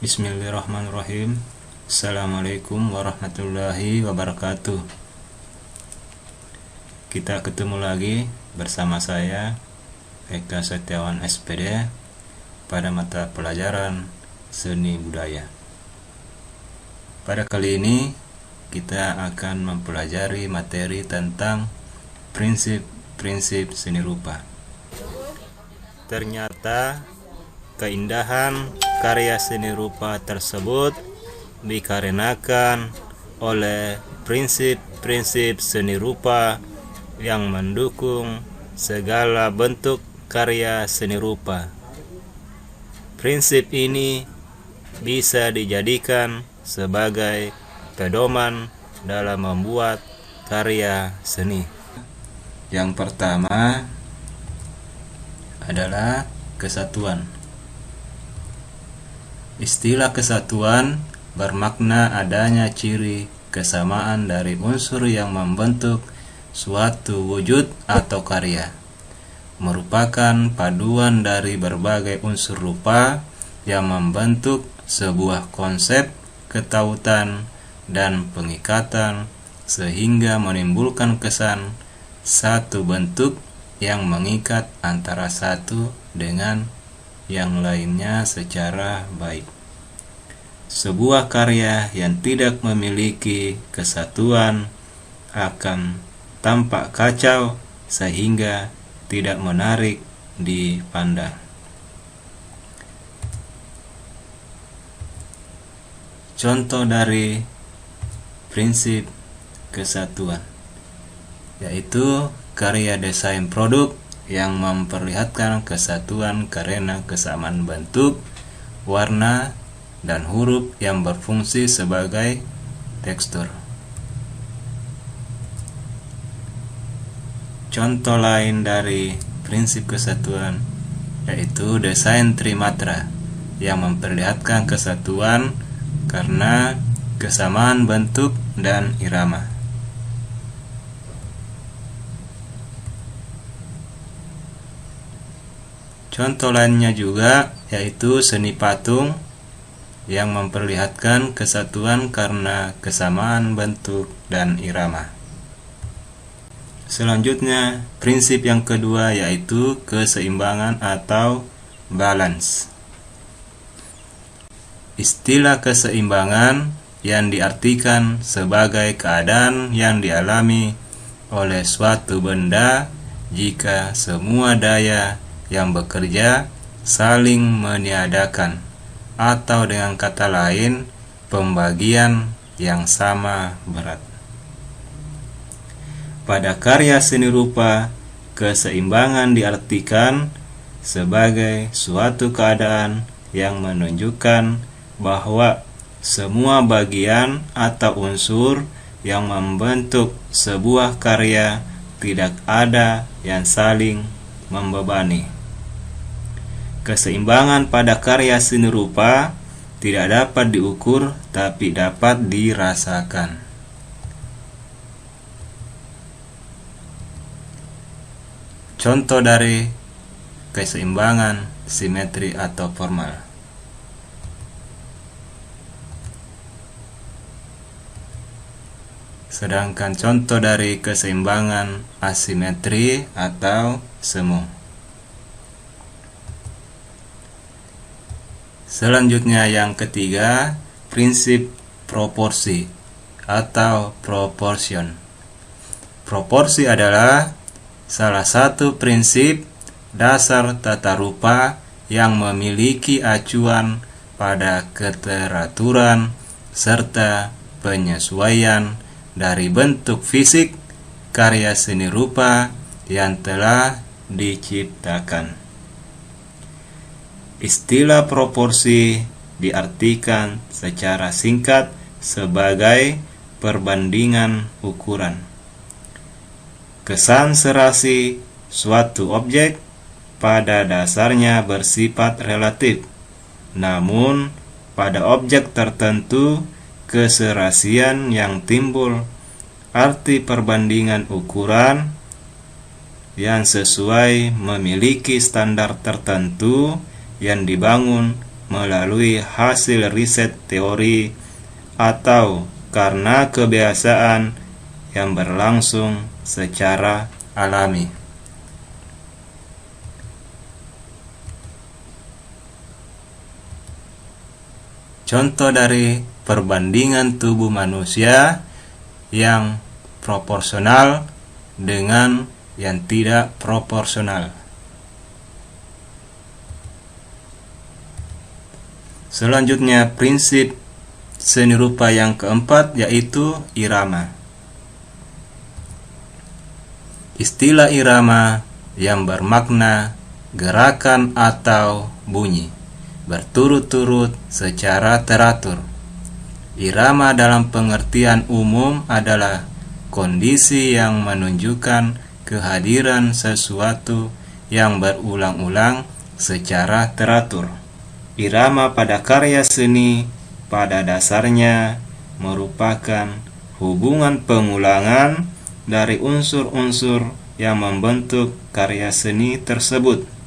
Bismillahirrahmanirrahim. Assalamualaikum warahmatullahi wabarakatuh. Kita ketemu lagi bersama saya Eka Setiawan SPD pada mata pelajaran Seni Budaya. Pada kali ini kita akan mempelajari materi tentang prinsip-prinsip seni rupa. Ternyata keindahan karya seni rupa tersebut dikarenakan oleh prinsip-prinsip seni rupa yang mendukung segala bentuk karya seni rupa. Prinsip ini bisa dijadikan sebagai pedoman dalam membuat karya seni. Yang pertama adalah kesatuan. Istilah kesatuan bermakna adanya ciri kesamaan dari unsur yang membentuk suatu wujud atau karya, merupakan paduan dari berbagai unsur rupa yang membentuk sebuah konsep ketautan dan pengikatan sehingga menimbulkan kesan satu bentuk yang mengikat antara satu dengan yang lainnya secara baik. Sebuah karya yang tidak memiliki kesatuan akan tampak kacau sehingga tidak menarik dipandang. Contoh dari prinsip kesatuan yaitu karya desain produk yang memperlihatkan kesatuan karena kesamaan bentuk, warna, dan huruf yang berfungsi sebagai tekstur. Contoh lain dari prinsip kesatuan yaitu desain trimatra yang memperlihatkan kesatuan karena kesamaan bentuk dan irama. Contoh lainnya juga yaitu seni patung yang memperlihatkan kesatuan karena kesamaan bentuk dan irama. Selanjutnya, prinsip yang kedua yaitu keseimbangan atau balance. Istilah keseimbangan yang diartikan sebagai keadaan yang dialami oleh suatu benda jika semua daya yang bekerja saling meniadakan, atau dengan kata lain pembagian yang sama berat. Pada karya seni rupa, keseimbangan diartikan sebagai suatu keadaan yang menunjukkan bahwa semua bagian atau unsur yang membentuk sebuah karya tidak ada yang saling membebani. Keseimbangan pada karya seni rupa tidak dapat diukur tapi dapat dirasakan. Contoh dari keseimbangan simetri atau formal. Sedangkan contoh dari keseimbangan asimetri atau semu. Selanjutnya yang ketiga, prinsip proporsi atau proportion. Proporsi adalah salah satu prinsip dasar tata rupa yang memiliki acuan pada keteraturan serta penyesuaian dari bentuk fisik karya seni rupa yang telah diciptakan. Istilah proporsi diartikan secara singkat sebagai perbandingan ukuran. Kesan serasi suatu objek pada dasarnya bersifat relatif, namun pada objek tertentu keserasian yang timbul arti perbandingan ukuran yang sesuai memiliki standar tertentu yang dibangun melalui hasil riset teori atau karena kebiasaan yang berlangsung secara alami. Contoh dari perbandingan tubuh manusia yang proporsional dengan yang tidak proporsional. Selanjutnya, prinsip seni rupa yang keempat yaitu irama. Istilah irama yang bermakna gerakan atau bunyi berturut-turut secara teratur. Irama dalam pengertian umum adalah kondisi yang menunjukkan kehadiran sesuatu yang berulang-ulang secara teratur. Irama pada karya seni pada dasarnya merupakan hubungan pengulangan dari unsur-unsur yang membentuk karya seni tersebut.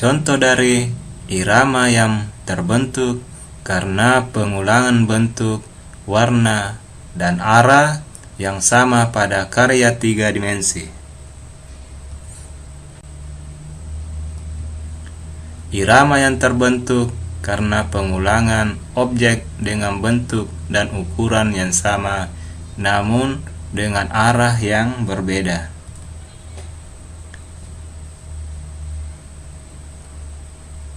Contoh dari irama yang terbentuk karena pengulangan bentuk, warna, dan arah yang sama pada karya 3 dimensi. Irama yang terbentuk karena pengulangan objek dengan bentuk dan ukuran yang sama, namun dengan arah yang berbeda.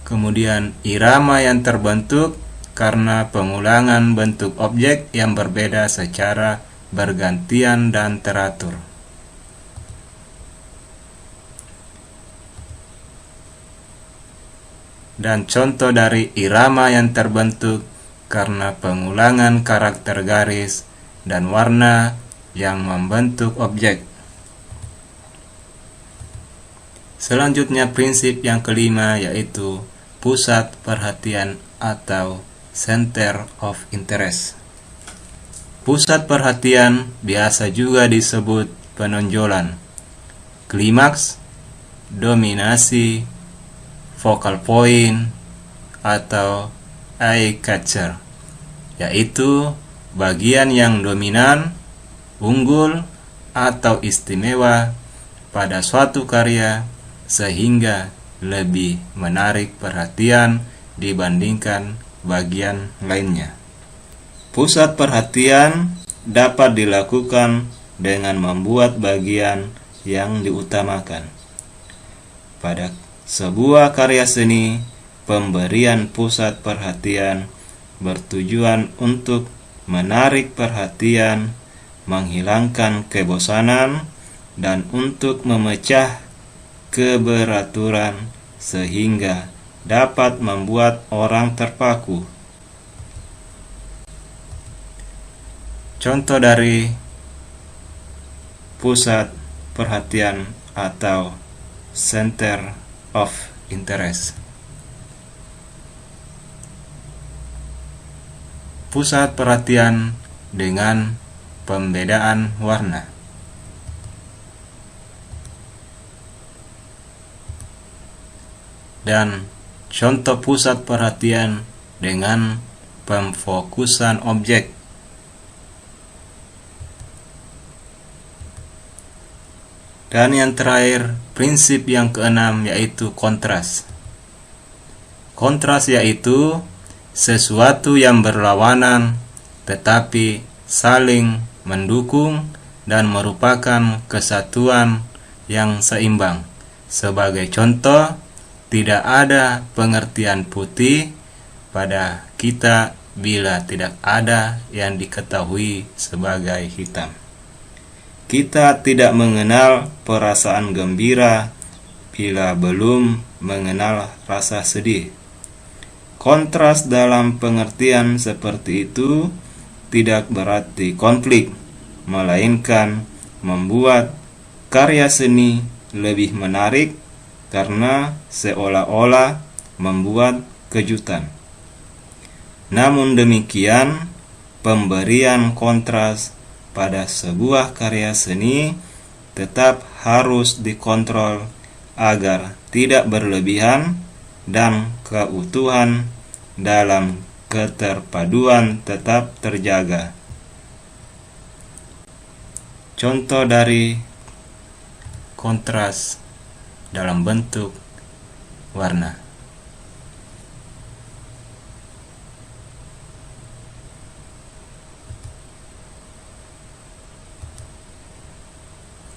Kemudian irama yang terbentuk karena pengulangan bentuk objek yang berbeda secara bergantian dan teratur. Dan contoh dari irama yang terbentuk karena pengulangan karakter garis dan warna yang membentuk objek. Selanjutnya, prinsip yang kelima yaitu pusat perhatian atau center of interest. Pusat perhatian biasa juga disebut penonjolan, klimaks, dominasi, focal point, atau eye catcher, yaitu bagian yang dominan, unggul, atau istimewa pada suatu karya sehingga lebih menarik perhatian dibandingkan bagian lainnya. Pusat perhatian dapat dilakukan dengan membuat bagian yang diutamakan. Pada sebuah karya seni, pemberian pusat perhatian bertujuan untuk menarik perhatian, menghilangkan kebosanan, dan untuk memecah keberaturan sehingga dapat membuat orang terpaku. Contoh dari pusat perhatian atau center of interest. Pusat perhatian dengan pembedaan warna. Dan contoh pusat perhatian dengan pemfokusan objek. Dan yang terakhir, prinsip yang keenam yaitu kontras. Kontras yaitu sesuatu yang berlawanan tetapi saling mendukung dan merupakan kesatuan yang seimbang. Sebagai contoh, tidak ada pengertian putih pada kita bila tidak ada yang diketahui sebagai hitam. Kita tidak mengenal perasaan gembira bila belum mengenal rasa sedih. Kontras dalam pengertian seperti itu tidak berarti konflik, melainkan membuat karya seni lebih menarik karena seolah-olah membuat kejutan. Namun demikian, pemberian kontras pada sebuah karya seni tetap harus dikontrol agar tidak berlebihan dan keutuhan dalam keterpaduan tetap terjaga. Contoh dari kontras dalam bentuk warna.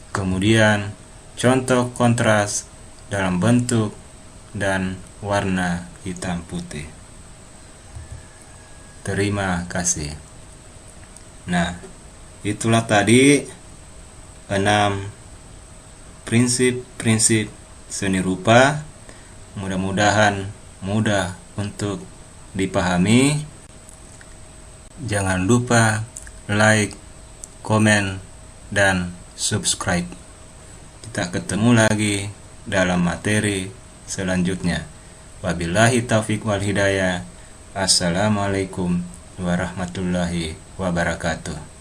Kemudian contoh kontras dalam bentuk dan warna hitam putih. Terima kasih. Nah, itulah tadi 6 prinsip-prinsip seni rupa. Mudah-mudahan mudah untuk dipahami. Jangan lupa like, komen, dan subscribe. Kita ketemu lagi dalam materi selanjutnya. Wabillahi taufiq wal hidayah. Assalamualaikum warahmatullahi wabarakatuh.